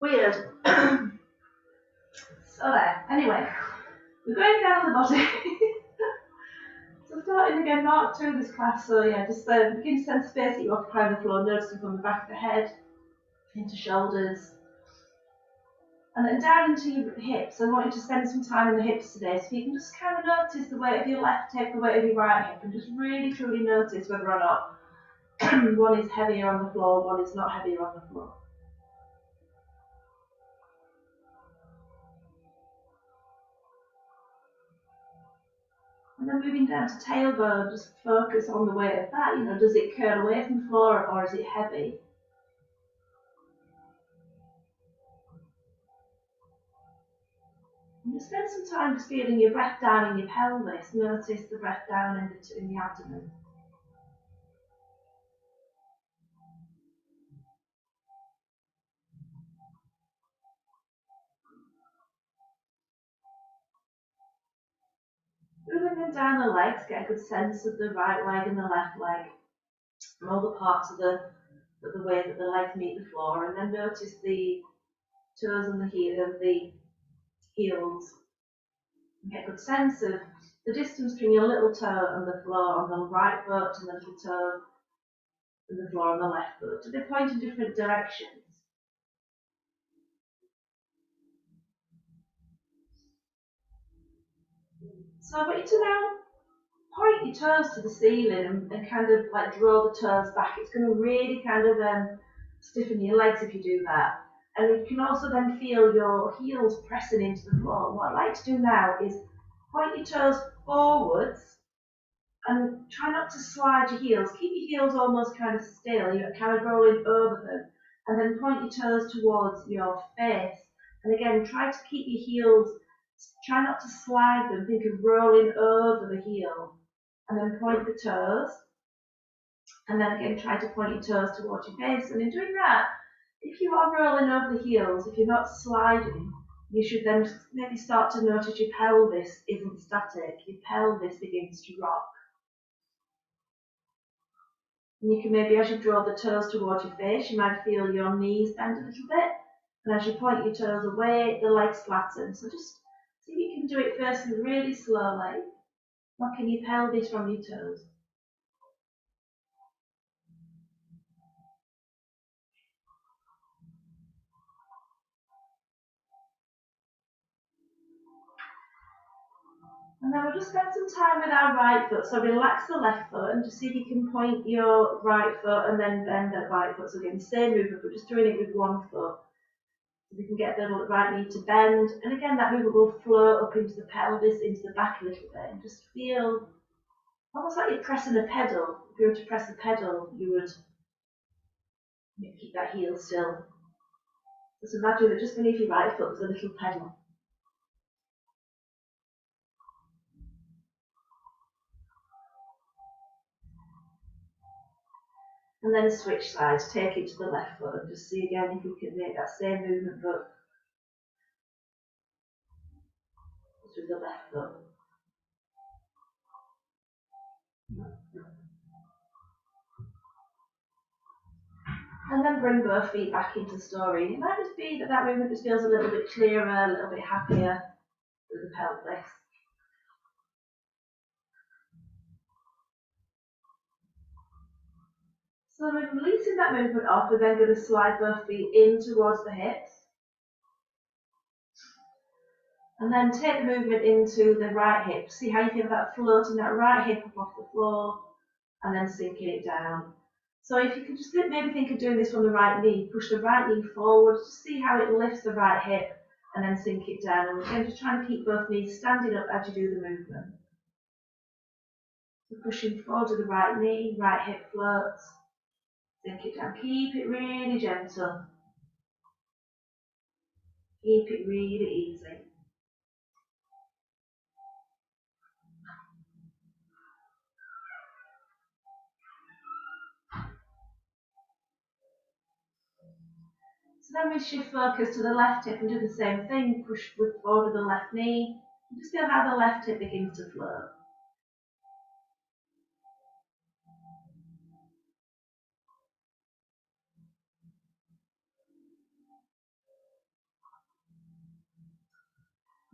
Weird. So there. Anyway, we're going down the body. So starting again, mark through this class. So yeah, just begin to sense space that you occupy on the floor, noticing from the back of the head into shoulders. And then down into your hips. I want you to spend some time in the hips today. So you can just kind of notice the weight of your left hip, the weight of your right hip, and just really truly notice whether or not one is heavier on the floor, one is not heavier on the floor. And then moving down to tailbone, just focus on the weight of that. You know, does it curl away from the floor or is it heavy? And just spend some time just feeling your breath down in your pelvis. Notice the breath down in the abdomen. Moving then down the legs, get a good sense of the right leg and the left leg, and all the parts of the way that the legs meet the floor, and then notice the toes and the heels. And get a good sense of the distance between your little toe and the floor on the right foot and the little toe and the floor on the left foot. Do they point in different directions? So I want you to now point your toes to the ceiling and kind of like draw the toes back. It's going to really kind of stiffen your legs if you do that. And you can also then feel your heels pressing into the floor. What I'd like to do now is point your toes forwards and try not to slide your heels. Keep your heels almost kind of still. You're kind of rolling over them. And then point your toes towards your face. And again, try to keep your heels, try not to slide them. Think of rolling over the heel. And then point the toes. And then again, try to point your toes towards your face. And in doing that, if you are rolling over the heels, if you're not sliding, you should then maybe start to notice your pelvis isn't static. Your pelvis begins to rock. And you can maybe, as you draw the toes towards your face, you might feel your knees bend a little bit. And as you point your toes away, the legs flatten. So just see if you can do it first really slowly, rocking your pelvis from your toes. And then we'll just spend some time with our right foot. So relax the left foot and just see if you can point your right foot and then bend that right foot. So again, same movement, but just doing it with one foot. So we can get the right knee to bend. And again, that movement will flow up into the pelvis, into the back a little bit. And just feel almost like you're pressing a pedal. If you were to press a pedal, you would keep that heel still. Just imagine that just beneath your right foot there's a little pedal. And then switch sides, take it to the left foot and just see again if you can make that same movement but just with the left foot. And then bring both feet back into story. It might just be that that movement just feels a little bit clearer, a little bit happier with the pelvis. So we're releasing that movement off, we're then going to slide both feet in towards the hips. And then take the movement into the right hip. See how you feel about floating that right hip up off the floor and then sinking it down. So if you can just maybe think of doing this from the right knee, push the right knee forward, just see how it lifts the right hip and then sink it down. And again, just trying to keep both knees standing up as you do the movement. So pushing forward to the right knee, right hip floats, sink it down. Keep it really gentle. Keep it really easy. So then we shift focus to the left hip and do the same thing. Push forward to the left knee. And just feel how the left hip begins to float.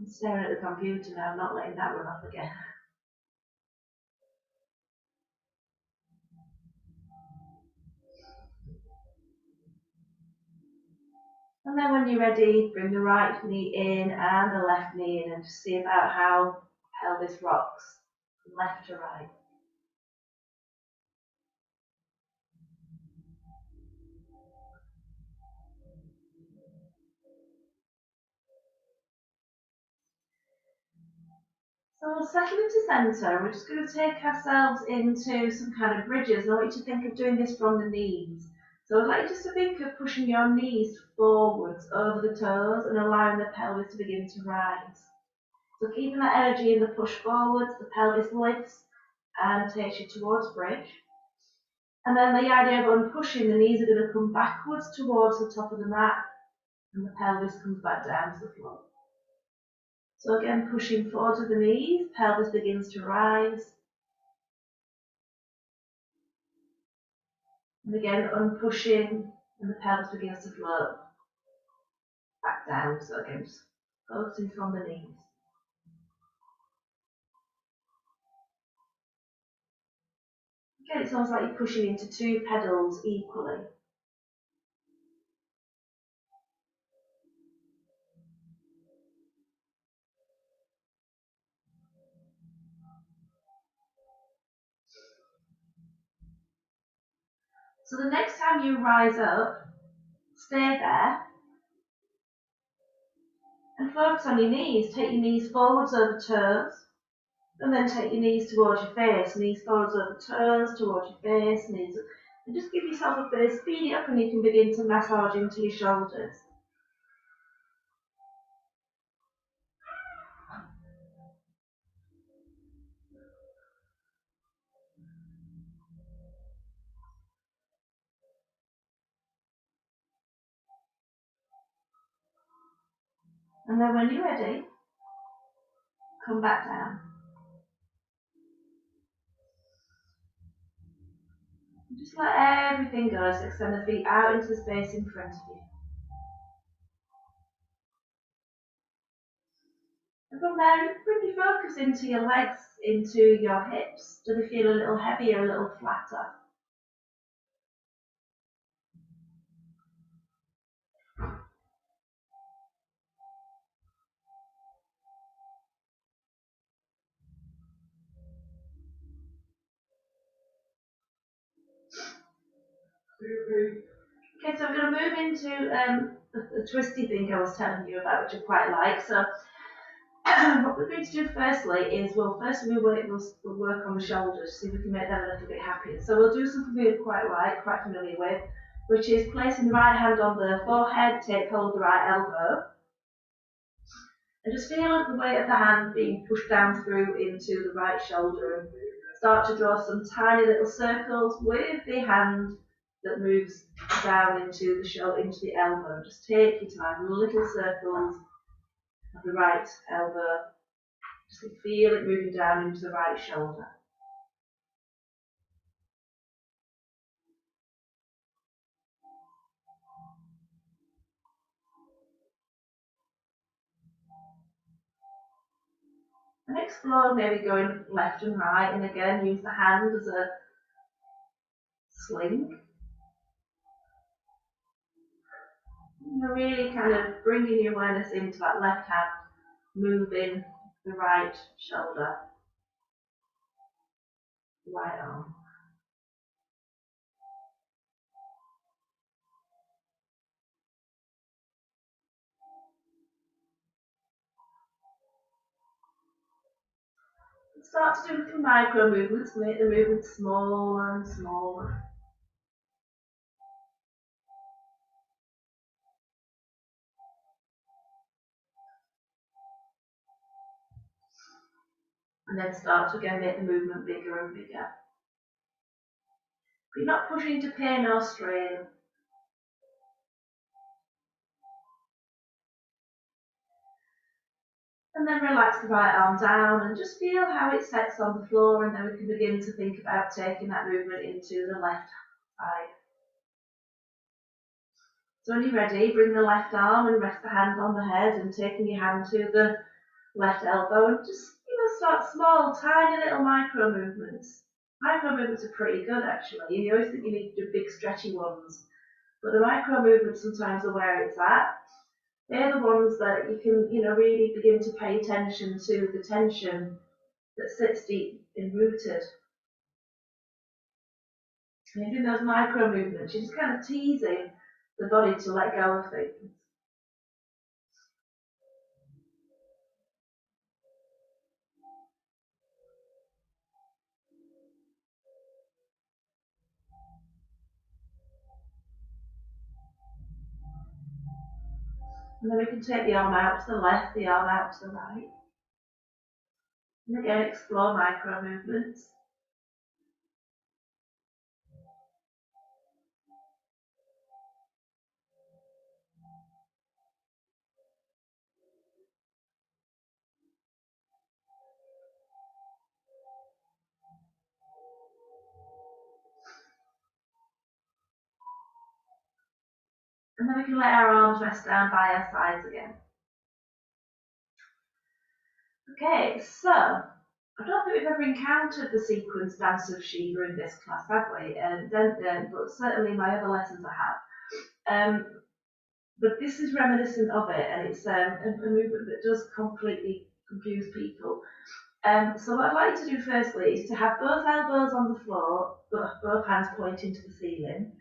I'm staring at the computer now, not letting that run off again. And then when you're ready, bring the right knee in and the left knee in and just see about how pelvis rocks from left to right. So we'll settle into centre. We're just going to take ourselves into some kind of bridges. I want you to think of doing this from the knees. So I'd like you just to think of pushing your knees forwards over the toes and allowing the pelvis to begin to rise. So keeping that energy in the push forwards, the pelvis lifts and takes you towards bridge. And then the idea of unpushing, the knees are going to come backwards towards the top of the mat and the pelvis comes back down to the floor. So again, pushing forward to the knees, pelvis begins to rise. And again, unpushing, and the pelvis begins to float back down. So again, just focusing from the knees. Again, it's almost like you're pushing into two pedals equally. So the next time you rise up, stay there and focus on your knees. Take your knees forwards over toes and then take your knees towards your face. Knees forwards over toes, towards your face, knees up. And just give yourself a bit of speed up and you can begin to massage into your shoulders. And then when you're ready, come back down. And just let everything go. Just extend the feet out into the space in front of you. And from there, bring your focus into your legs, into your hips. Do they feel a little heavier, a little flatter? Okay, so we're going to move into the twisty thing I was telling you about, which I quite like. So what we're going to do firstly is, we'll work on the shoulders, see if we can make them a little bit happier. So we'll do something we're quite familiar with, which is placing the right hand on the forehead, take hold of the right elbow, and just feel the weight of the hand being pushed down through into the right shoulder, and start to draw some tiny little circles with the hand that moves down into the shoulder, into the elbow. Just take your time, little circles of the right elbow. Just feel it moving down into the right shoulder. And explore maybe going left and right, and again use the hand as a sling. And really kind of bringing your awareness into that left hand, moving the right shoulder, right arm. And start to do little micro movements, make the movement smaller and smaller. And then start to again make the movement bigger and bigger. But you're not pushing into pain or strain. And then relax the right arm down and just feel how it sets on the floor, and then we can begin to think about taking that movement into the left side. So when you're ready, bring the left arm and rest the hand on the head, and taking your hand to the left elbow, and just start small, tiny little micro movements. Micro movements are pretty good actually. You always think you need to do big stretchy ones, but the micro movements sometimes are where it's at. They're the ones that you can really begin to pay attention to the tension that sits deep and rooted. And you're doing those micro movements, you're just kind of teasing the body to let go of things. And then we can take the arm out to the left, the arm out to the right. And again, explore micro movements. And then we can let our arms rest down by our sides again. Okay, so I don't think we've ever encountered the sequence Dance of Shiva in this class, have we? But certainly my other lessons I have. But this is reminiscent of it, and it's a movement that does completely confuse people. So what I'd like to do firstly is to have both elbows on the floor, both hands pointing to the ceiling,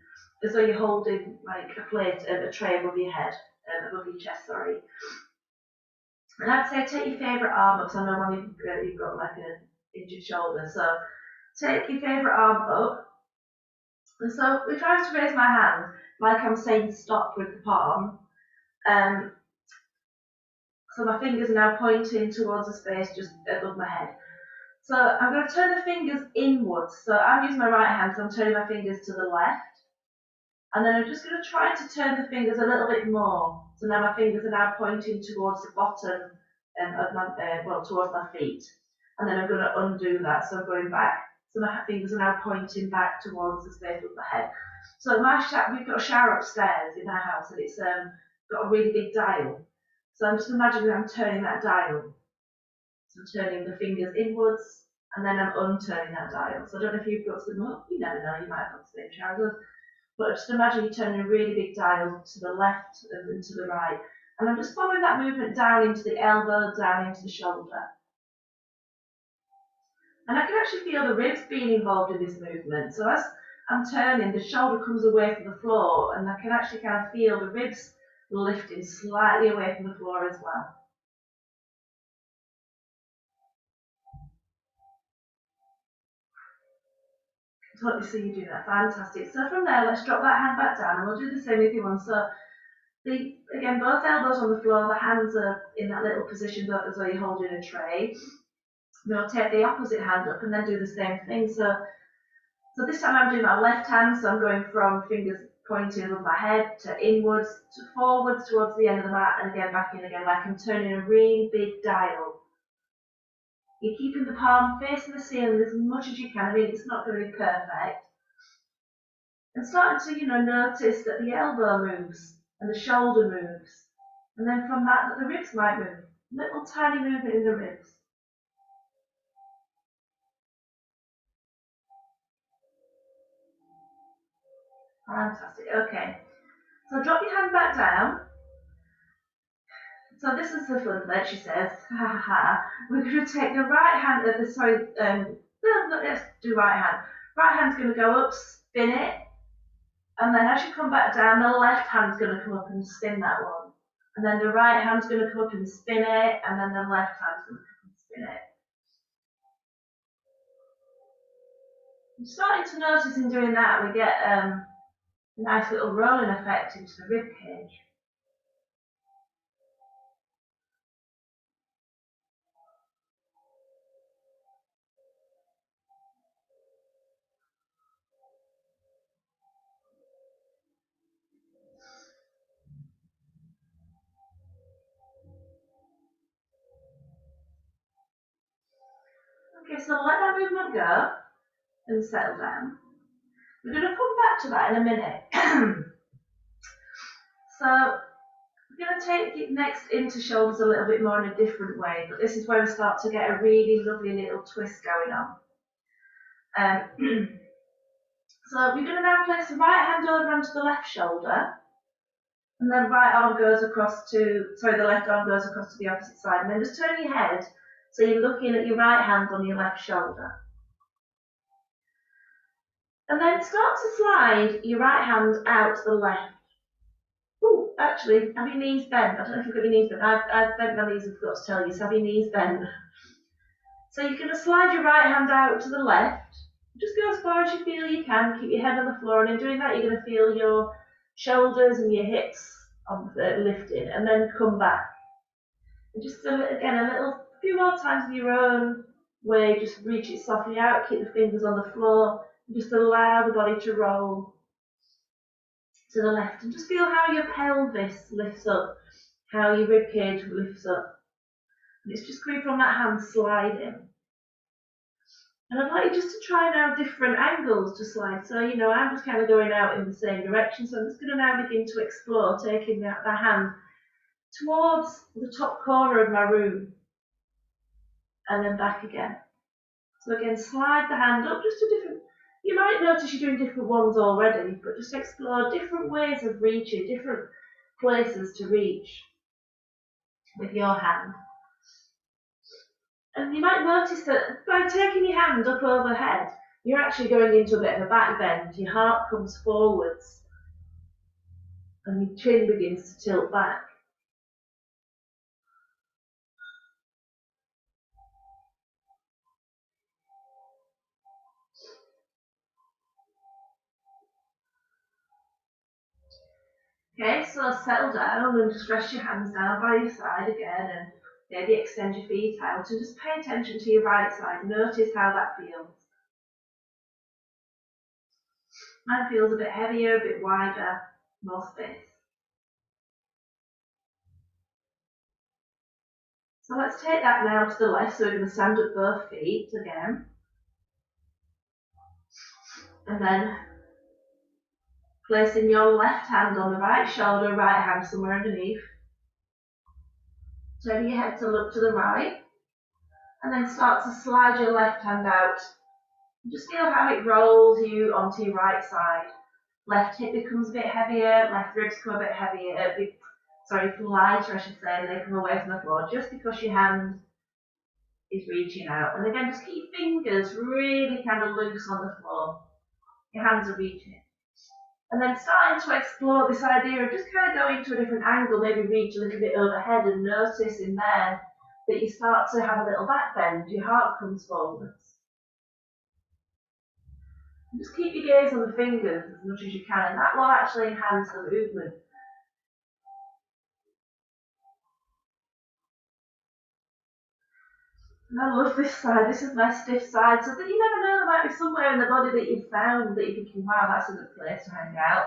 as though you're holding like a plate, a tray above your head, above your chest, sorry. And I'd say take your favourite arm up, so I know when you've got like an injured shoulder, so take your favourite arm up. And so we try to raise my hand like I'm saying stop with the palm. So my fingers are now pointing towards a space just above my head. So I'm going to turn the fingers inwards. So I'm using my right hand, so I'm turning my fingers to the left. And then I'm just going to try to turn the fingers a little bit more. So now my fingers are now pointing towards the bottom of my, towards my feet. And then I'm going to undo that. So I'm going back. So my fingers are now pointing back towards the space above my head. So we've got a shower upstairs in our house, and it's got a really big dial. So I'm just imagining I'm turning that dial. So I'm turning the fingers inwards, and then I'm unturning that dial. So I don't know if you've got some, well, you never know, you might have got the same shower. But just imagine you turning a really big dial to the left and to the right. And I'm just following that movement down into the elbow, down into the shoulder. And I can actually feel the ribs being involved in this movement. So as I'm turning, the shoulder comes away from the floor, and I can actually kind of feel the ribs lifting slightly away from the floor as well. Totally see you do that. Fantastic. So from there, let's drop that hand back down, and we'll do the same with the other one. So again, both elbows on the floor, the hands are in that little position as though you're holding a tray. Then I'll take the opposite hand up and then do the same thing. So this time I'm doing my left hand, so I'm going from fingers pointing above my head to inwards, to forwards towards the end of the mat, and again back in again, like I'm turning a really big dial. You're keeping the palm facing the ceiling as much as you can. I mean, it's not going to be perfect. And starting to, notice that the elbow moves and the shoulder moves. And then from that the ribs might move. Little tiny movement in the ribs. Fantastic. Okay. So drop your hand back down. So this is the fun bit, she says. Ha ha ha. We're going to take the right hand, let's do right hand. Right hand's going to go up, spin it. And then as you come back down, the left hand's going to come up and spin that one. And then the right hand's going to come up and spin it. And then the left hand's going to come and spin it. I'm starting to notice in doing that, we get a nice little rolling effect into the rib cage. Okay, so let that movement go and settle down. We're going to come back to that in a minute. So We're going to take it next into shoulders a little bit more in a different way, but this is where we start to get a really lovely little twist going on. So we're going to now place the right hand over onto the left shoulder, and then the left arm goes across to the opposite side, and then just turn your head so you're looking at your right hand on your left shoulder. And then start to slide your right hand out to the left. Oh, actually, have your knees bent. I don't know if you've got your knees bent. I've bent my knees and forgot to tell you, so have your knees bent. So you're going to slide your right hand out to the left. Just go as far as you feel you can. Keep your head on the floor, and in doing that, you're going to feel your shoulders and your hips lifted, and then come back. And just again, a few more times in your own way. Just reach it softly out. Keep the fingers on the floor. Just allow the body to roll to the left, and just feel how your pelvis lifts up, how your ribcage lifts up. And it's just coming from that hand sliding. And I'd like you just to try now different angles to slide. So, I'm just kind of going out in the same direction. So I'm just going to now begin to explore, taking the hand towards the top corner of my room, and then back again. So again, slide the hand up just to different. You might notice you're doing different ones already, but just explore different ways of reaching, different places to reach with your hand. And you might notice that by taking your hand up overhead, you're actually going into a bit of a back bend. Your heart comes forwards and your chin begins to tilt back. Okay, so settle down and just rest your hands down by your side again, and maybe extend your feet out and just pay attention to your right side. Notice how that feels. Mine feels a bit heavier, a bit wider, more space. So let's take that now to the left. So we're going to stand up both feet again. And then placing your left hand on the right shoulder, right hand somewhere underneath. Turn your head to look to the right. And then start to slide your left hand out. Just feel how it rolls you onto your right side. Left hip becomes a bit heavier, left ribs come a bit heavier, lighter I should say, and they come away from the floor just because your hand is reaching out. And again, just keep your fingers really kind of loose on the floor. Your hands are reaching. And then starting to explore this idea of just kind of going to a different angle, maybe reach a little bit overhead, and notice in there that you start to have a little back bend, your heart comes forwards. And just keep your gaze on the fingers as much as you can, and that will actually enhance the movement. And I love this side. This is my stiff side, so that you never know, there might be somewhere in the body that you've found that you're thinking, wow, that's a good place to hang out.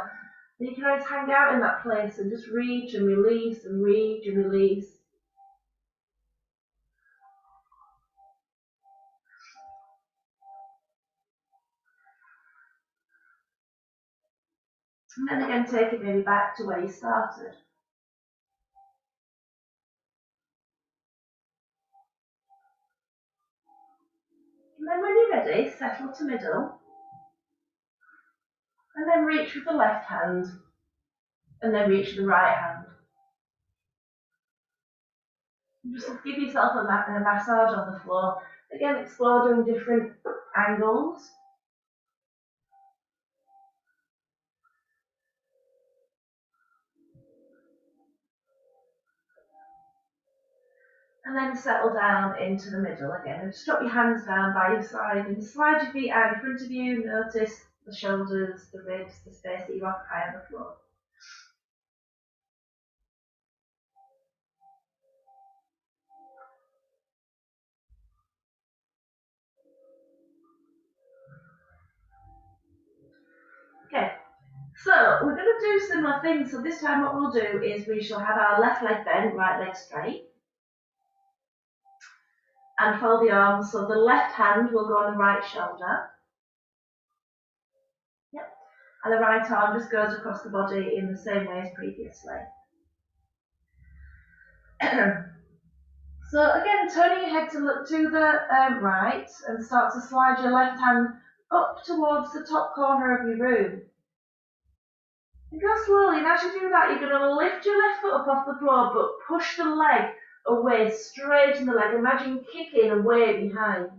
And you can always hang out in that place and just reach and release and reach and release. And then again, take it maybe back to where you started. And then when you're ready, settle to middle. And then reach with the left hand. And then reach with the right hand. And just give yourself a massage on the floor. Again, explore doing different angles. And then settle down into the middle again. And just drop your hands down by your side and slide your feet out in front of you. Notice the shoulders, the ribs, the space that you occupy on the floor. Okay, so we're going to do similar things. So this time what we'll do is we shall have our left leg bent, right leg straight. And fold the arms, so the left hand will go on the right shoulder. Yep. And the right arm just goes across the body in the same way as previously. So again, turning your head to look to the right and start to slide your left hand up towards the top corner of your room. And go slowly, and as you do that, you're going to lift your left foot up off the floor, but push the leg away, straighten the leg. Imagine kicking away behind.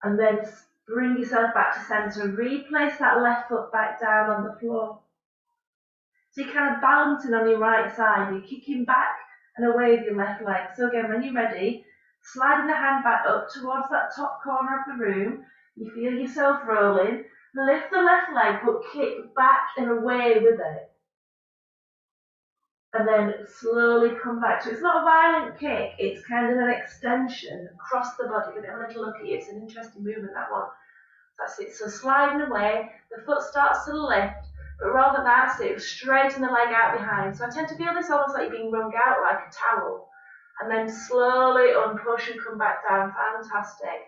And then bring yourself back to centre. Replace that left foot back down on the floor. So you're kind of balancing on your right side. You're kicking back and away with your left leg. So again, when you're ready, sliding the hand back up towards that top corner of the room. You feel yourself rolling. Lift the left leg, but kick back and away with it. And then slowly come back. So it's not a violent kick, it's kind of an extension across the body. But have a little look at it. It's an interesting movement, that one. That's it. So sliding away, the foot starts to lift, but rather than that, so straighten the leg out behind. So I tend to feel this almost like being wrung out like a towel. And then slowly unpush and come back down. Fantastic.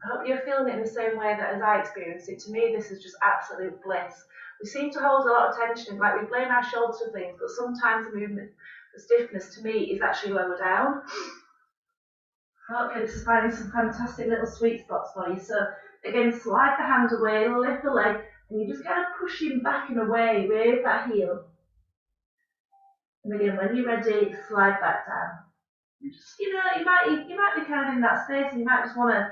I hope you're feeling it in the same way that as I experienced it. To me, this is just absolute bliss. We seem to hold a lot of tension, like we blame our shoulders for things, but sometimes the movement, the stiffness to me is actually lower down. Hopefully this is finding some fantastic little sweet spots for you. So again, slide the hand away, lift the leg, and you're just kind of pushing back and away with that heel. And again, when you're ready, slide back down. And just, you might be kind of in that space, and you might just want to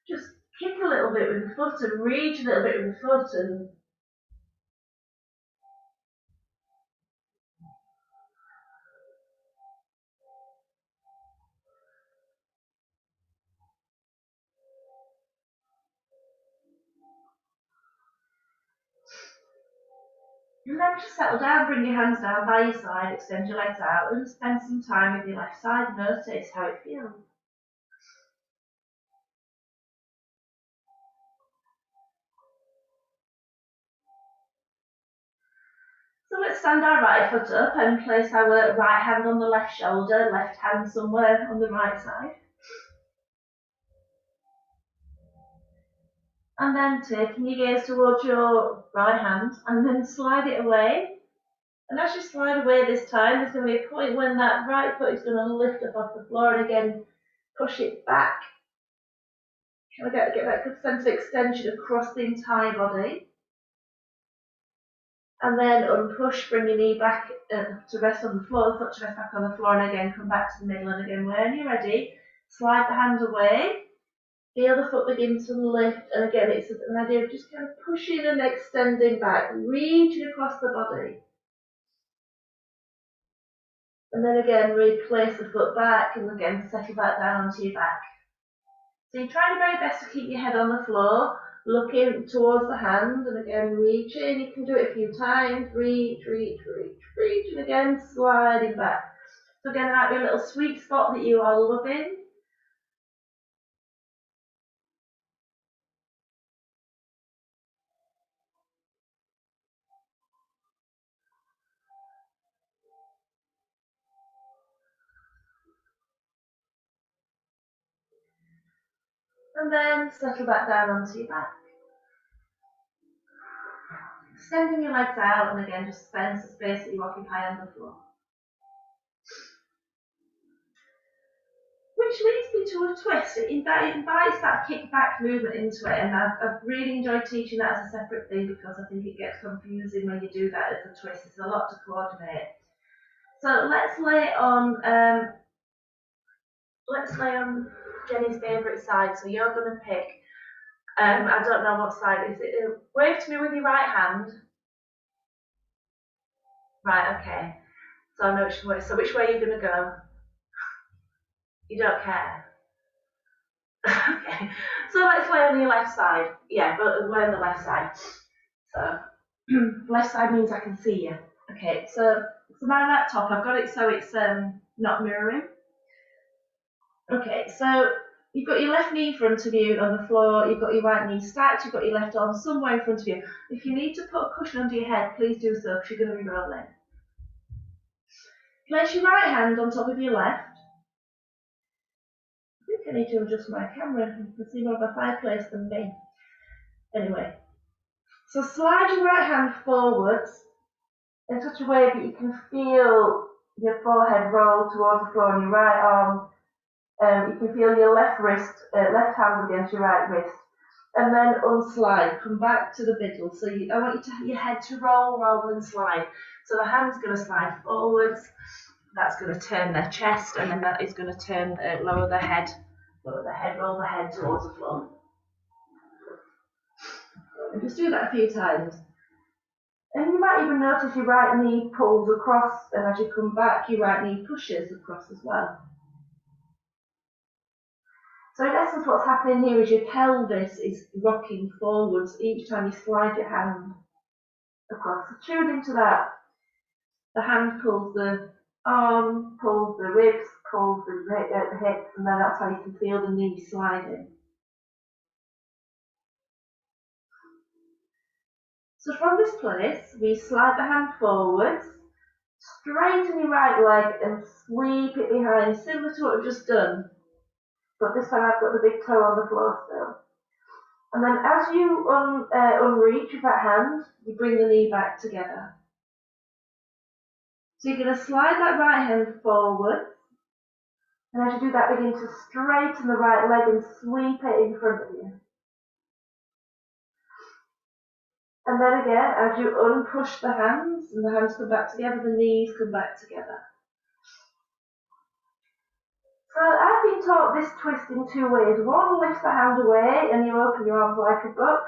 just kick a little bit with the foot and reach a little bit with the foot and then just settle down, bring your hands down by your side, extend your legs out and spend some time with your left side. Notice how it feels. So let's stand our right foot up and place our right hand on the left shoulder, left hand somewhere on the right side. And then taking your gaze towards your right hand and then slide it away. And as you slide away this time, there's going to be a point when that right foot is going to lift up off the floor and again push it back. Try to get that good sense of extension across the entire body. And then unpush, bring your knee back to rest on the floor, the foot to rest back on the floor, and again come back to the middle. And again, when you're ready, slide the hand away. Feel the foot begin to lift, and again, it's an idea of just kind of pushing and extending back, reaching across the body. And then again, replace the foot back, and again, settle back down onto your back. So you're trying your very best to keep your head on the floor, looking towards the hand, and again, reaching. You can do it a few times. Reach, reach, reach, reach, and again, sliding back. So again, there might be a little sweet spot that you are loving. And then settle back down onto your back. Extending your legs out, and again, just spend the space that you occupy on the floor. Which leads me to a twist. It invites that kick-back movement into it, and I've really enjoyed teaching that as a separate thing because I think it gets confusing when you do that as a twist. It's a lot to coordinate. So let's lay on Jenny's favourite side. So you're going to pick. I don't know what side is it. Wave to me with your right hand. Right. Okay. So I know which way. So which way are you going to go? You don't care. Okay, so let's lay on your left side. Yeah, but lay on the left side. So left side means I can see you. Okay, so around that top, I've got it so it's not mirroring. Okay, so you've got your left knee in front of you on the floor, you've got your right knee stacked, you've got your left arm somewhere in front of you. If you need to put a cushion under your head, please do so because you're going to be rolling. Place your right hand on top of your left. I think I need to adjust my camera. You can see more of a fireplace than me. Anyway, so slide your right hand forwards in such a way that you can feel your forehead roll towards the floor and your right arm. You can feel your left hand against your right wrist. And then unslide, come back to the middle. So I want your head to roll rather than slide. So the hand's going to slide forwards. That's going to turn their chest, and then that is going to turn, lower the head, roll the head towards the floor. And just do that a few times. And you might even notice your right knee pulls across, and as you come back, your right knee pushes across as well. So in essence, what's happening here is your pelvis is rocking forwards each time you slide your hand across. So tune into that. The hand pulls the arm, pulls the ribs, pulls the hips, and then that's how you can feel the knee sliding. So from this place, we slide the hand forwards, straighten your right leg and sweep it behind, similar to what we've just done. But this time I've got the big toe on the floor still. And then as you unreach with that hand, you bring the knee back together. So you're going to slide that right hand forward. And as you do that, begin to straighten the right leg and sweep it in front of you. And then again, as you unpush the hands, and the hands come back together, the knees come back together. So I've been taught this twist in two ways. One lifts the hand away and you open your arms like a book,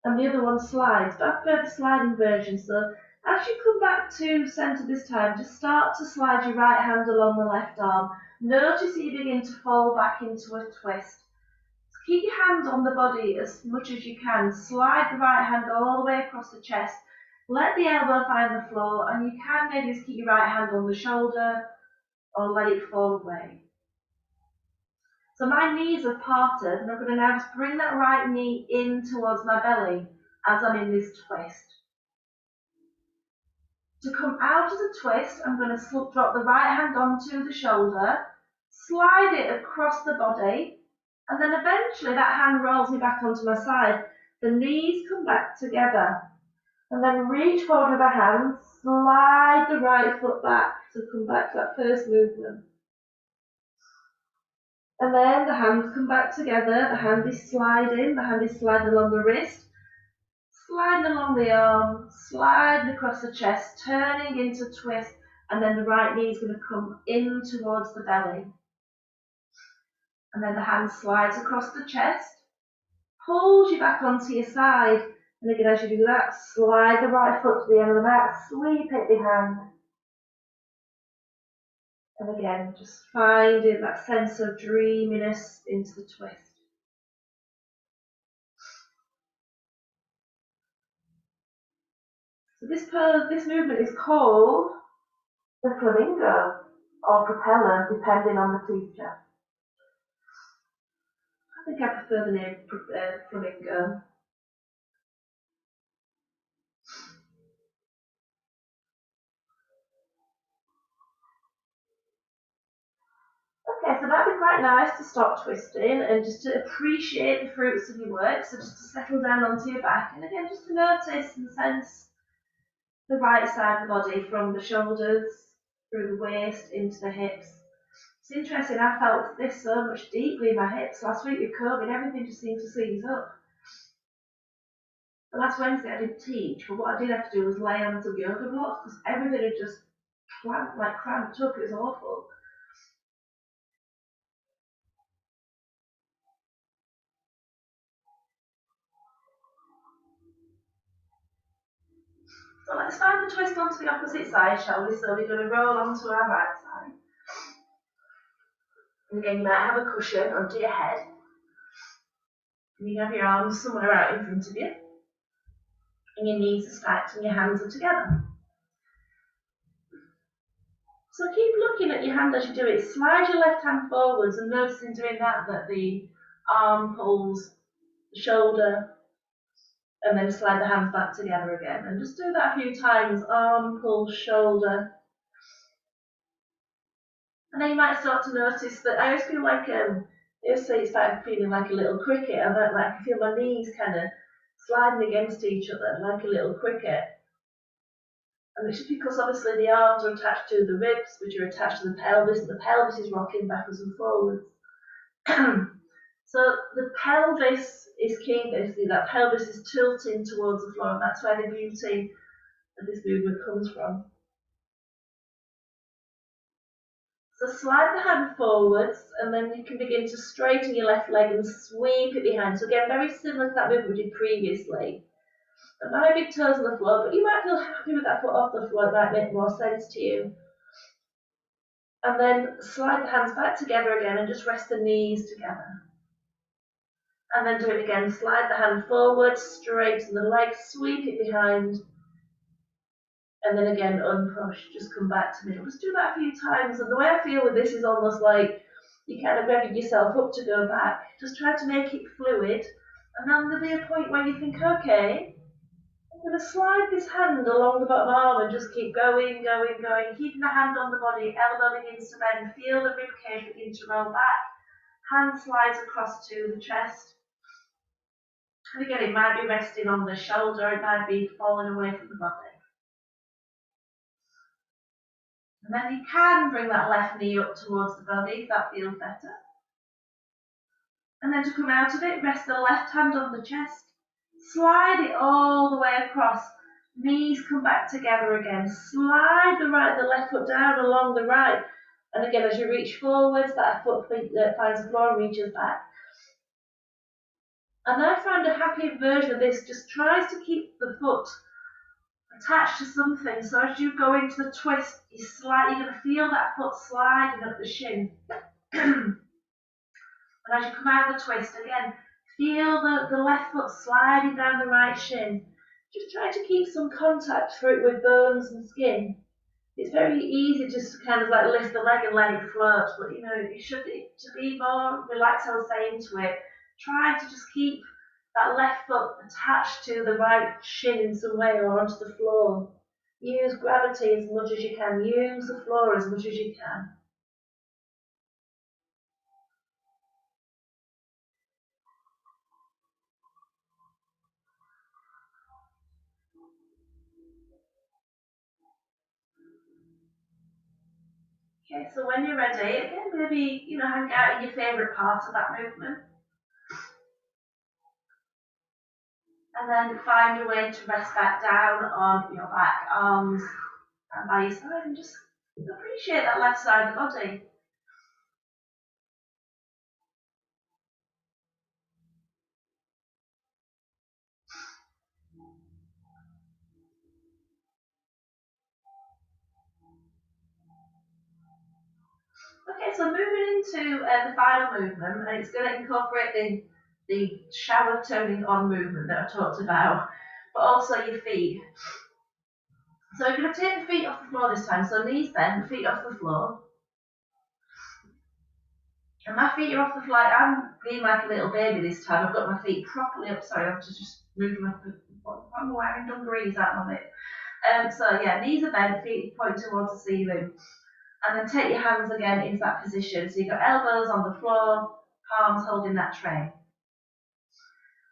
and the other one slides. But I prefer the sliding version. So as you come back to centre this time, just start to slide your right hand along the left arm. Notice that you begin to fall back into a twist. Keep your hand on the body as much as you can. Slide the right hand all the way across the chest. Let the elbow find the floor, and you can maybe just keep your right hand on the shoulder or let it fall away. So my knees are parted, and I'm going to now just bring that right knee in towards my belly as I'm in this twist. To come out of the twist, I'm going to drop the right hand onto the shoulder, slide it across the body, and then eventually that hand rolls me back onto my side. The knees come back together. And then reach forward with the hand, slide the right foot back to come back to that first movement. And then the hands come back together, the hand is sliding along the wrist, sliding along the arm, sliding across the chest, turning into twist, and then the right knee is going to come in towards the belly. And then the hand slides across the chest, pulls you back onto your side, and again as you do that, slide the right foot to the end of the mat, sweep it behind. And again, just finding that sense of dreaminess into the twist. So this movement is called the flamingo or propeller, depending on the teacher. I think I prefer the name flamingo. Okay, so that'd be quite nice to stop twisting and just to appreciate the fruits of your work. So just to settle down onto your back, and again just to notice and sense the right side of the body from the shoulders, through the waist, into the hips. It's interesting, I felt this so much deeply in my hips. Last week with COVID, everything just seemed to seize up. But last Wednesday I didn't teach, but what I did have to do was lay on some yoga blocks because everything had just cramped up. It was awful. So let's find the twist onto the opposite side, shall we? So we're going to roll onto our right side. And again, you might have a cushion under your head. And you have your arms somewhere out in front of you. And your knees are stacked and your hands are together. So keep looking at your hand as you do it. Slide your left hand forwards and noticing doing that the arm pulls the shoulder, and then slide the hands back together again. And just do that a few times. Arm, pull, shoulder. And then you might start to notice that I always feel like, if say you start feeling like a little cricket, I feel my knees kind of sliding against each other like a little cricket. And it's just because obviously the arms are attached to the ribs, which are attached to the pelvis, and the pelvis is rocking backwards and forwards. So the pelvis is key, basically. That pelvis is tilting towards the floor, and that's where the beauty of this movement comes from. So slide the hand forwards, and then you can begin to straighten your left leg and sweep it behind. So again, very similar to that movement we did previously. And my big toes on the floor, but you might feel happy with that foot off the floor. It might make more sense to you. And then slide the hands back together again and just rest the knees together. And then do it again. Slide the hand forward, straighten the leg, sweep it behind. And then again, unpush, just come back to middle. Just do that a few times. And the way I feel with this is almost like you kind of revving yourself up to go back. Just try to make it fluid. And then there'll be a point where you think, okay, I'm going to slide this hand along the bottom arm and just keep going, going, going. Keeping the hand on the body, elbow begins to bend. Feel the ribcage begin to roll back. Hand slides across to the chest. And again, it might be resting on the shoulder. It might be falling away from the body. And then you can bring that left knee up towards the body if that feels better. And then to come out of it, rest the left hand on the chest. Slide it all the way across. Knees come back together again. Slide the left foot down along the right. And again, as you reach forwards, that foot finds the floor and reaches back. And I found a happier version of this just tries to keep the foot attached to something. So as you go into the twist, you're going to feel that foot sliding up the shin. And as you come out of the twist, again, feel the left foot sliding down the right shin. Just try to keep some contact through it with bones and skin. It's very easy just to kind of like lift the leg and let it float, but you know, to be more relaxed, I was saying to it, try to just keep that left foot attached to the right shin in some way or onto the floor. Use gravity as much as you can. Use the floor as much as you can. Okay, so when you're ready, again, maybe, hang out in your favourite part of that movement. And then find a way to rest back down on your back, arms, and by your side, and just appreciate that left side of the body. Okay, so moving into the final movement, and it's going to incorporate the shower turning on movement that I talked about, but also your feet. So you're going to take the feet off the floor this time, so knees bent, feet off the floor. And my feet are off the floor. I'm being like a little baby this time. I've got my feet properly up. Sorry, I've just moved my foot. I'm wearing dungarees out of it. So yeah, knees are bent, feet pointing towards the ceiling. And then take your hands again into that position. So you've got elbows on the floor, palms holding that tray.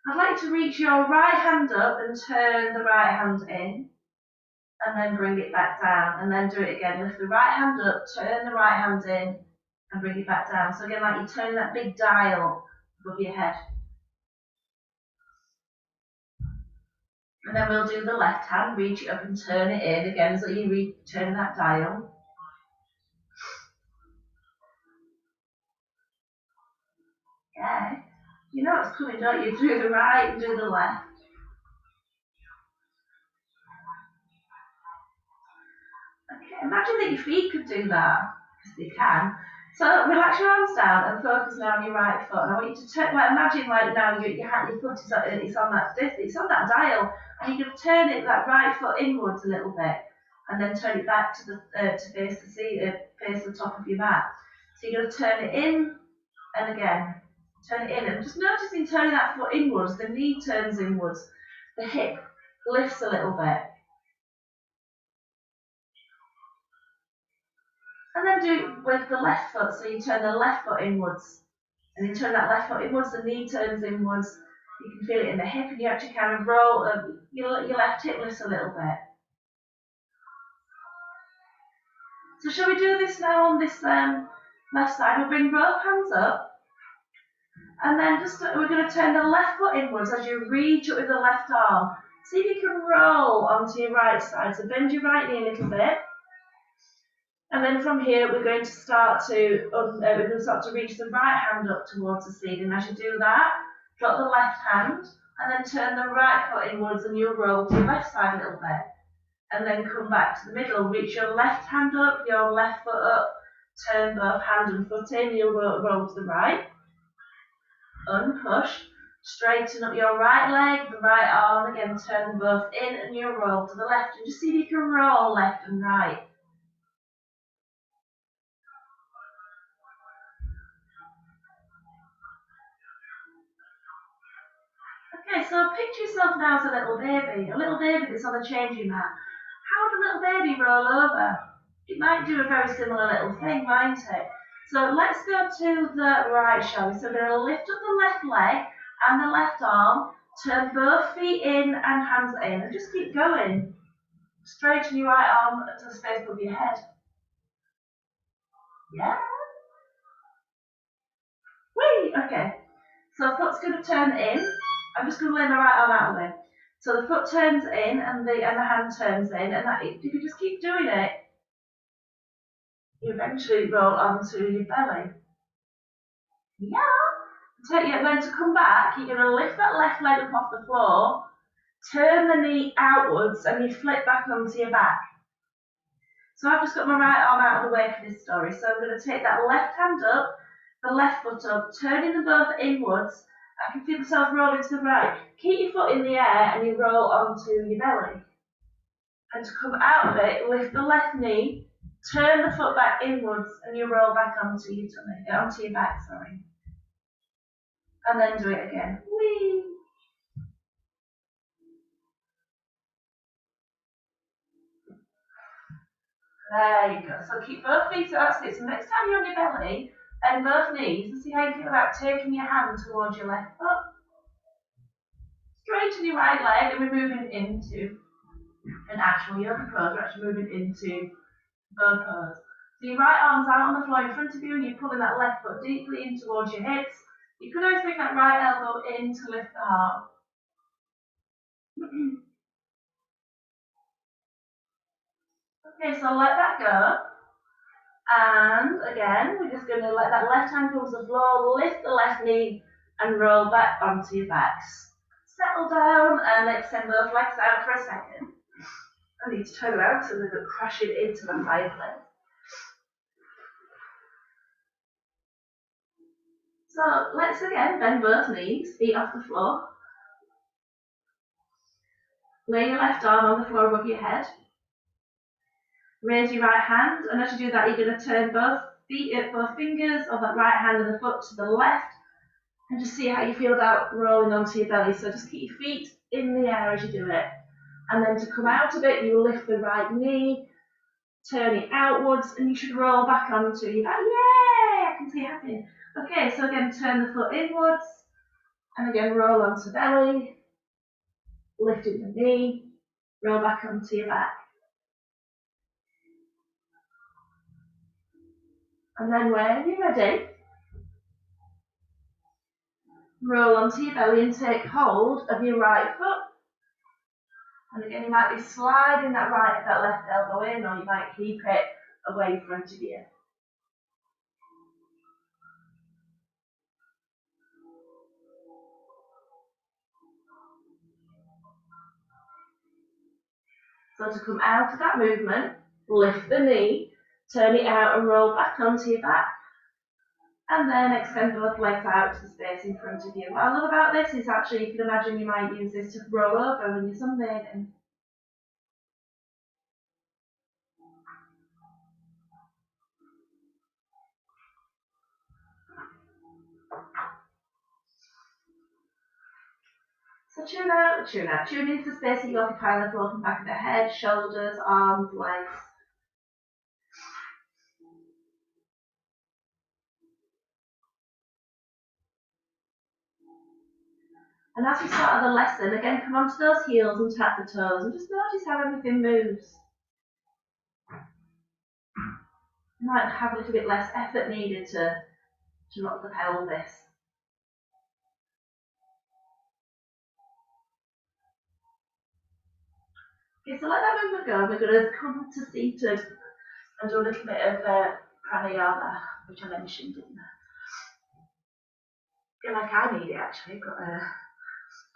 I'd like to reach your right hand up and turn the right hand in. And then bring it back down. And then do it again. Lift the right hand up, turn the right hand in, and bring it back down. So again, like you turn that big dial above your head. And then we'll do the left hand, reach it up and turn it in again, so you turn that dial. Okay. You know it's coming, don't you? Do the right and do the left. Okay, imagine that your feet could do that, because they can. So relax your arms down and focus now on your right foot. And I want you to turn, imagine now your foot is on that dial, and you're going to turn that right foot inwards a little bit, and then turn it back to face the top of your mat. So you're going to turn it in, and again, turn it in, and just noticing turning that foot inwards, the knee turns inwards, the hip lifts a little bit. And then do it with the left foot, so you turn the left foot inwards. And you turn that left foot inwards, the knee turns inwards. You can feel it in the hip, and you actually kind of roll, your left hip lifts a little bit. So shall we do this now on this left side? We'll bring both hands up, and then we're going to turn the left foot inwards as you reach up with the left arm. See if you can roll onto your right side. So bend your right knee a little bit. And then from here, we're going to start to reach the right hand up towards the ceiling. As you do that, drop the left hand, and then turn the right foot inwards, and you'll roll to your left side a little bit. And then come back to the middle. Reach your left hand up, your left foot up, turn both hand and foot in, you'll roll to the right. Unpush. Straighten up your right leg, the right arm, again turn them both in, and you'll roll to the left. And just see if you can roll left and right. Okay, so picture yourself now as a little baby that's on a changing mat. How would a little baby roll over? It might do a very similar little thing, might it? So let's go to the right, shall we? So we're going to lift up the left leg and the left arm, turn both feet in and hands in, and just keep going. Straighten your right arm to the space above your head. Yeah? Whee! Okay. So the foot's going to turn in. I'm just going to lay my right arm out of the way. So the foot turns in and the hand turns in, and if you just keep doing it, you eventually roll onto your belly. Yeah. Then to come back, you're going to lift that left leg up off the floor, turn the knee outwards, and you flip back onto your back. So I've just got my right arm out of the way for this story. So I'm going to take that left hand up, the left foot up, turning them both inwards. I can feel myself rolling to the right. Keep your foot in the air and you roll onto your belly. And to come out of it, lift the left knee, turn the foot back inwards, and you roll back onto your tummy, onto your back, sorry. And then do it again. Whee! There you go. So keep both feet, that's it. So next time you're on your belly, bend both knees and see how you feel about taking your hand towards your left foot. Straighten your right leg, and we're moving into an actual yoga pose. We're actually moving into bow pose. So your right arm's out on the floor in front of you, and you're pulling that left foot deeply in towards your hips. You could always bring that right elbow in to lift the heart. Okay, so let that go. And again, we're just going to let that left hand come to the floor, lift the left knee, and roll back onto your backs. Settle down and extend both legs out for a second. I need to turn around so they're not crashing into the fireplace. So let's again bend both knees, feet off the floor. Lay your left arm on the floor above your head. Raise your right hand, and as you do that, you're going to turn both fingers of that right hand and the foot to the left, and just see how you feel about rolling onto your belly. So just keep your feet in the air as you do it. And then to come out of it, you lift the right knee, turn it outwards, and you should roll back onto your back. Yay! I can see it happening. Okay, so again, turn the foot inwards, and again, roll onto belly, lifting the knee, roll back onto your back. And then when you're ready, roll onto your belly and take hold of your right foot. And again, you might be sliding that left elbow in, or you might keep it away in front of you. So to come out of that movement, lift the knee, turn it out and roll back onto your back. And then extend both legs out to the space in front of you. What I love about this is actually, you can imagine you might use this to roll over when you're sunbathing. So tune out. Tune into the space that you occupy on the floor from back of the head, shoulders, arms, legs. And as we start the lesson, again, come onto those heels and tap the toes, and just notice how everything moves. You might have a little bit less effort needed to rock the pelvis. Okay, so let that movement go. We're going to come to seated and do a little bit of pranayama, which I mentioned in I feel like I need it actually. Got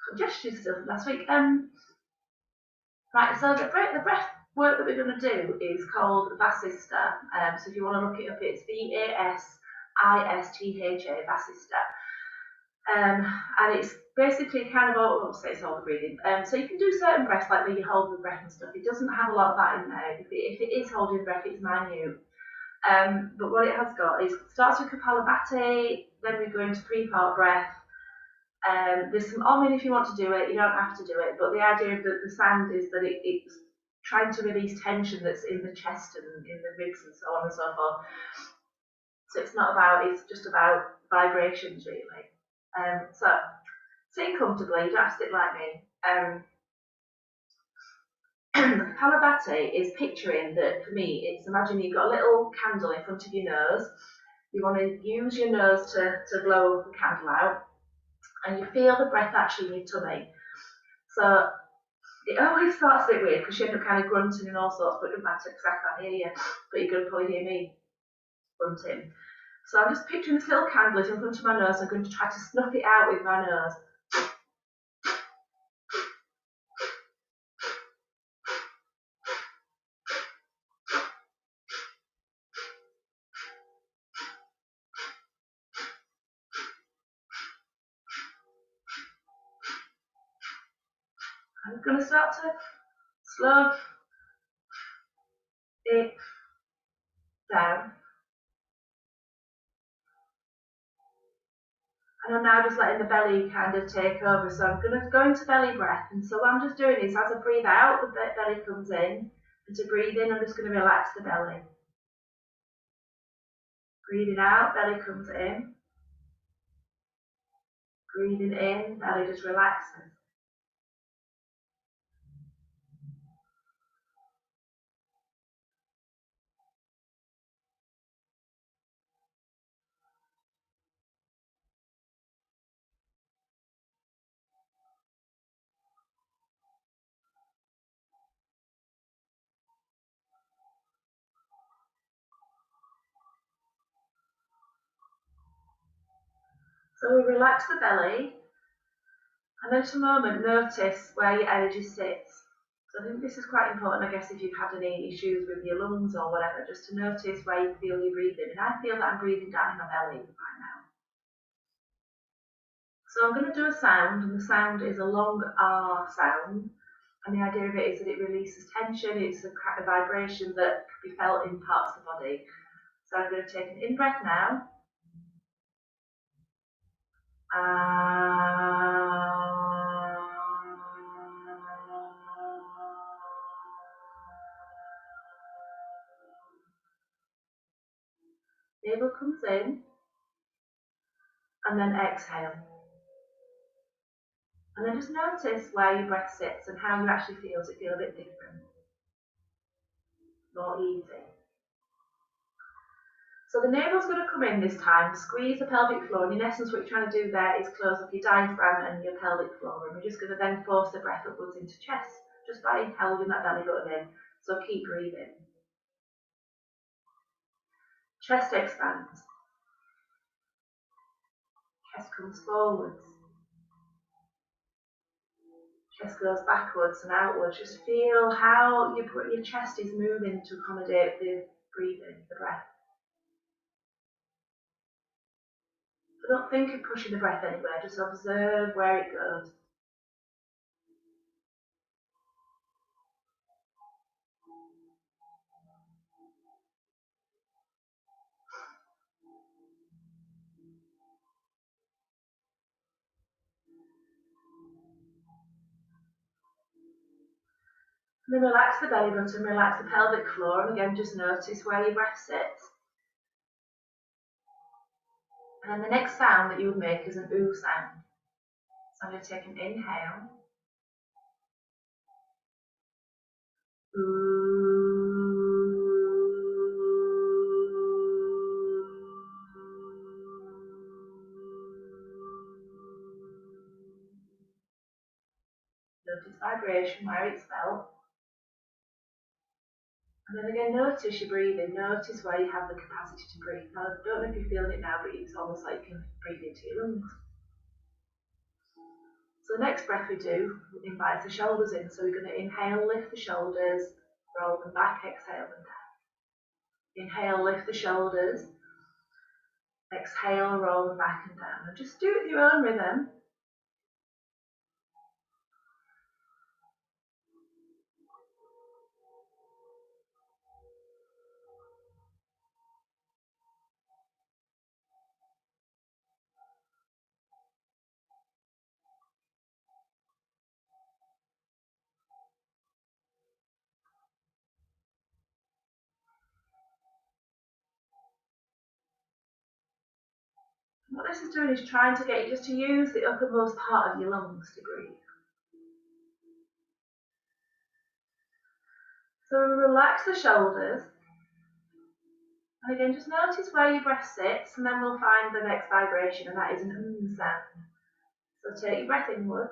congestion stuff last week. Right, so the breath work that we're going to do is called Vasista. So if you want to look it up, it's Vasistha, Vasista. And it's basically kind of all, say it's all the breathing. So you can do certain breaths like where you hold the breath and stuff. It doesn't have a lot of that in there. If it is holding the breath, it's minute. But what it has got is, it starts with Kapalabhati, then we go into 3-part breath. There's some omming if you want to do it, you don't have to do it, but the idea of the sound is that it's trying to release tension that's in the chest and in the ribs and so on and so forth. So it's just about vibrations really. So sit comfortably, you don't have to sit like me. Kapalabhati is picturing that, for me, it's imagine you've got a little candle in front of your nose. You want to use your nose to blow the candle out, and you feel the breath actually in your tummy. So it always starts a bit weird because you end up kind of grunting and all sorts, but it doesn't matter because I can't hear you, but you can probably hear me grunting. So I'm just picturing this little candle in front of my nose. I'm going to try to snuff it out with my nose. I'm going to start to slow it down. And I'm now just letting the belly kind of take over. So I'm going to go into belly breath. And so what I'm just doing is, as I breathe out, the belly comes in. And to breathe in, I'm just going to relax the belly. Breathing out, belly comes in. Breathing in, belly just relaxes. So we relax the belly, and then for a moment notice where your energy sits. So I think this is quite important, I guess, if you've had any issues with your lungs or whatever, just to notice where you feel your breathing. And I feel that I'm breathing down in my belly right now. So I'm going to do a sound, and the sound is a long R sound. And the idea of it is that it releases tension. It's a kind of vibration that can be felt in parts of the body. So I'm going to take an in-breath now. Navel comes in, and then exhale. And then just notice where your breath sits and how you actually feel. Does it feel a bit different? More easy. So the navel's going to come in this time, squeeze the pelvic floor, and in essence what you're trying to do there is close up your diaphragm and your pelvic floor, and we're just going to then force the breath upwards into chest, just by holding that belly button in. So keep breathing. Chest expands. Chest comes forwards. Chest goes backwards and outwards. Just feel how your chest is moving to accommodate the breathing, the breath. So don't think of pushing the breath anywhere, just observe where it goes. And then relax the belly button, relax the pelvic floor, and again just notice where your breath sits. And then the next sound that you would make is an ooh sound. So I'm going to take an inhale. Ooh. vibration where it's felt. And then again, notice your breathing. Notice where you have the capacity to breathe. Now, I don't know if you're feeling it now, but it's almost like you can breathe into your lungs. So the next breath we do invites the shoulders in. So we're going to inhale, lift the shoulders, roll them back, exhale them down. Inhale, lift the shoulders. Exhale, roll them back and down. And just do it with your own rhythm. What this is doing is trying to get you just to use the uppermost part of your lungs to breathe. So relax the shoulders. And again, just notice where your breath sits, and then we'll find the next vibration, and that is an sound. So take your breath inwards.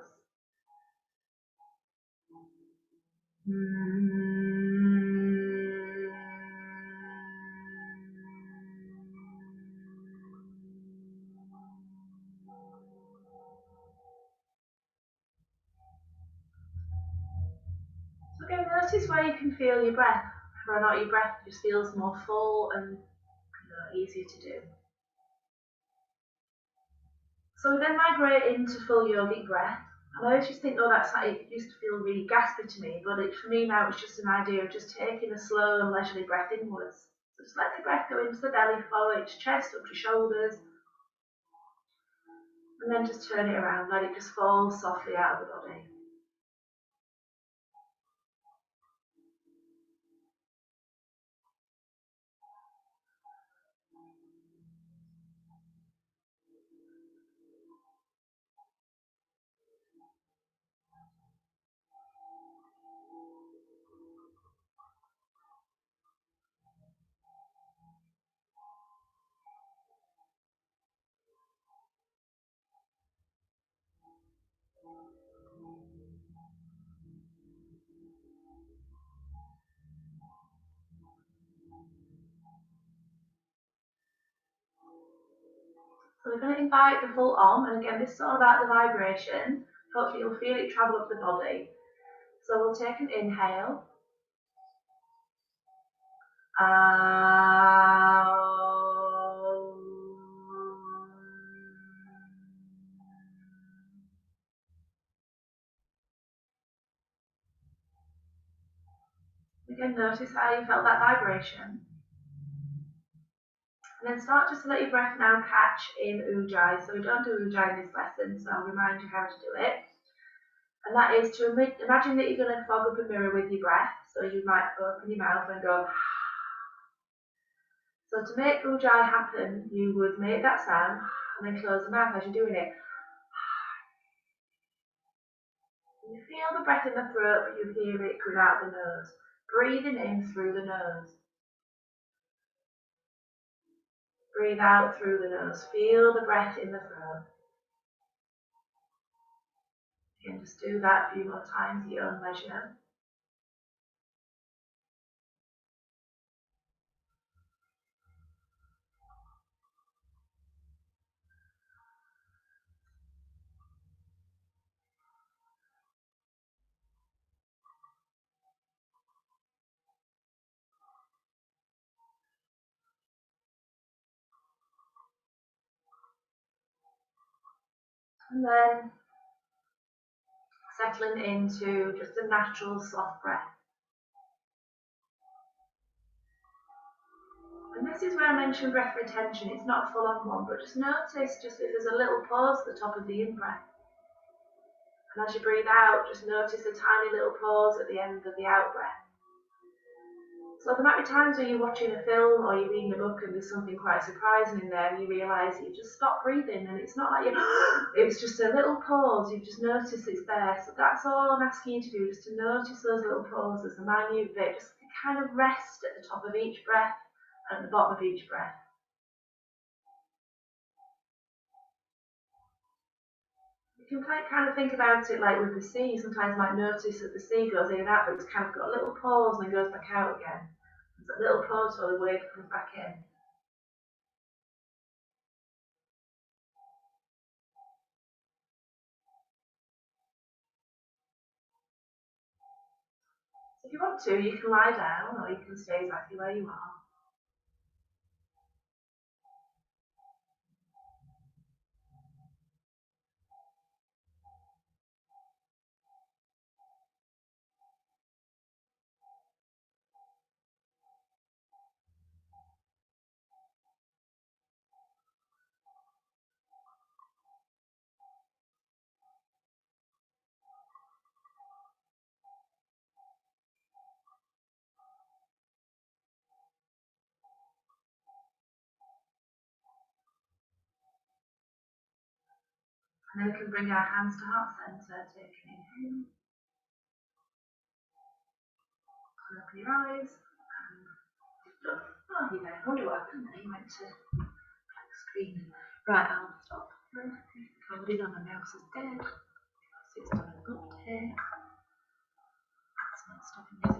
So again, notice where you can feel your breath, whether or not your breath just feels more full and easier to do. So we then migrate into full yogic breath. And I always just think, oh, that's like, it used to feel really gaspy to me, but for me now it's just an idea of just taking a slow and leisurely breath inwards. So just let the breath go into the belly, forward to chest, up to shoulders, and then just turn it around, let it just fall softly out of the body. So we're going to invite the full Om, and again, this is all about the vibration. Hopefully you'll feel it travel up the body. So we'll take an inhale. Again, notice how you felt that vibration. And then start just to let your breath now catch in Ujjayi. So we don't do Ujjayi in this lesson, so I'll remind you how to do it. And that is to imagine that you're going to fog up a mirror with your breath. So you might open your mouth and go. So to make Ujjayi happen, you would make that sound and then close the mouth as you're doing it. You feel the breath in the throat, but you hear it coming out the nose. Breathing in through the nose. Breathe out through the nose. Feel the breath in the throat. You can just do that a few more times at your own leisure. And then settling into just a natural soft breath. And this is where I mentioned breath retention. It's not a full-on one, but just notice just if there's a little pause at the top of the in-breath. And as you breathe out, just notice a tiny little pause at the end of the out-breath. So there might be times where you're watching a film or you're reading a book and there's something quite surprising in there and you realise you just stopped breathing and it's not like it's just a little pause, you've just noticed it's there. So that's all I'm asking you to do, just to notice those little pauses, a minute bit, just to kind of rest at the top of each breath and at the bottom of each breath. You can kind of think about it like with the sea. Sometimes you might notice that the sea goes in and out, but it's kind of got a little pause and then goes back out again. There's a little pause while the wave comes back in. So if you want to, you can lie down or you can stay exactly where you are. And then we can bring our hands to heart center, take an inhale, open your eyes, and look. Oh, you there. I wonder what happened there. You went to black screen. Right, I'll stop. Covered on my mouse is dead. It's done an update. That's not stopping me